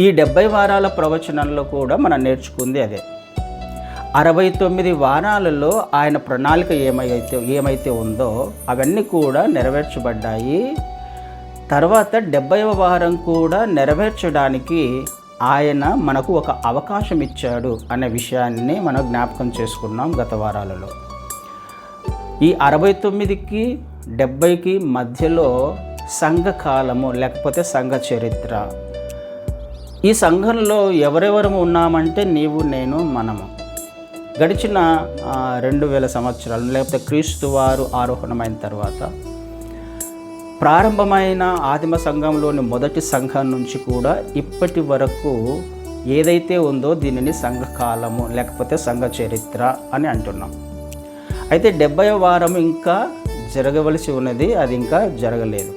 ఈ 70 వారాల ప్రవచనంలో కూడా మనం నేర్చుకుంది అదే. 69 వారాలలో ఆయన ప్రణాళిక ఏమైతే ఉందో అవన్నీ కూడా నెరవేర్చబడ్డాయి. తర్వాత 70వ వారం కూడా నెరవేర్చడానికి ఆయన మనకు ఒక అవకాశం ఇచ్చాడు అనే విషయాన్ని మనం జ్ఞాపకం చేసుకున్నాం గత వారాలలో. ఈ 69కి 70కి మధ్యలో సంఘకాలము లేకపోతే సంఘ చరిత్ర. ఈ సంఘంలో ఎవరెవరు ఉన్నామంటే నీవు, నేను, మనము. గడిచిన 2000 సంవత్సరాలు లేకపోతే క్రీస్తు వారు ఆరోహణమైన తర్వాత ప్రారంభమైన ఆదిమ సంఘంలోని మొదటి సంఘం నుంచి కూడా ఇప్పటి వరకు ఏదైతే ఉందో దీనిని సంఘకాలము లేకపోతే సంఘ చరిత్ర అని అంటున్నాం. అయితే 70వ వారం ఇంకా జరగవలసి ఉన్నది, అది ఇంకా జరగలేదు.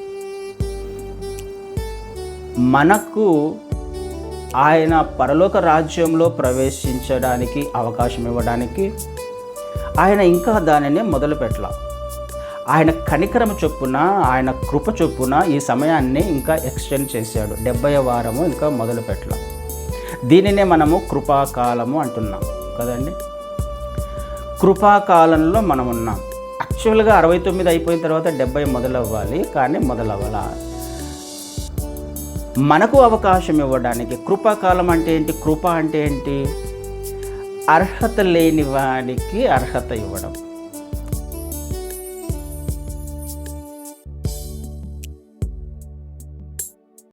మనకు ఆయన పరలోక రాజ్యంలో ప్రవేశించడానికి అవకాశం ఇవ్వడానికి ఆయన ఇంకా దానిని మొదలుపెట్టాల. ఆయన కనికరము చొప్పున, ఆయన కృప చొప్పున ఈ సమయాన్ని ఇంకా ఎక్స్టెండ్ చేశాడు. 70వ వారము ఇంకా మొదలుపెట్టాల. దీనినే మనము కృపాకాలము అంటున్నాం కదండి. కృపాకాలంలో మనం ఉన్నాం. యాక్చువల్గా 69 అయిపోయిన తర్వాత 70 మొదలవ్వాలి, కానీ మొదలవ్వాల. మనకు అవకాశం ఇవ్వడానికి కృపాకాలం అంటే ఏంటి? కృప అంటే ఏంటి? అర్హత లేని వాడికి అర్హత ఇవ్వడం.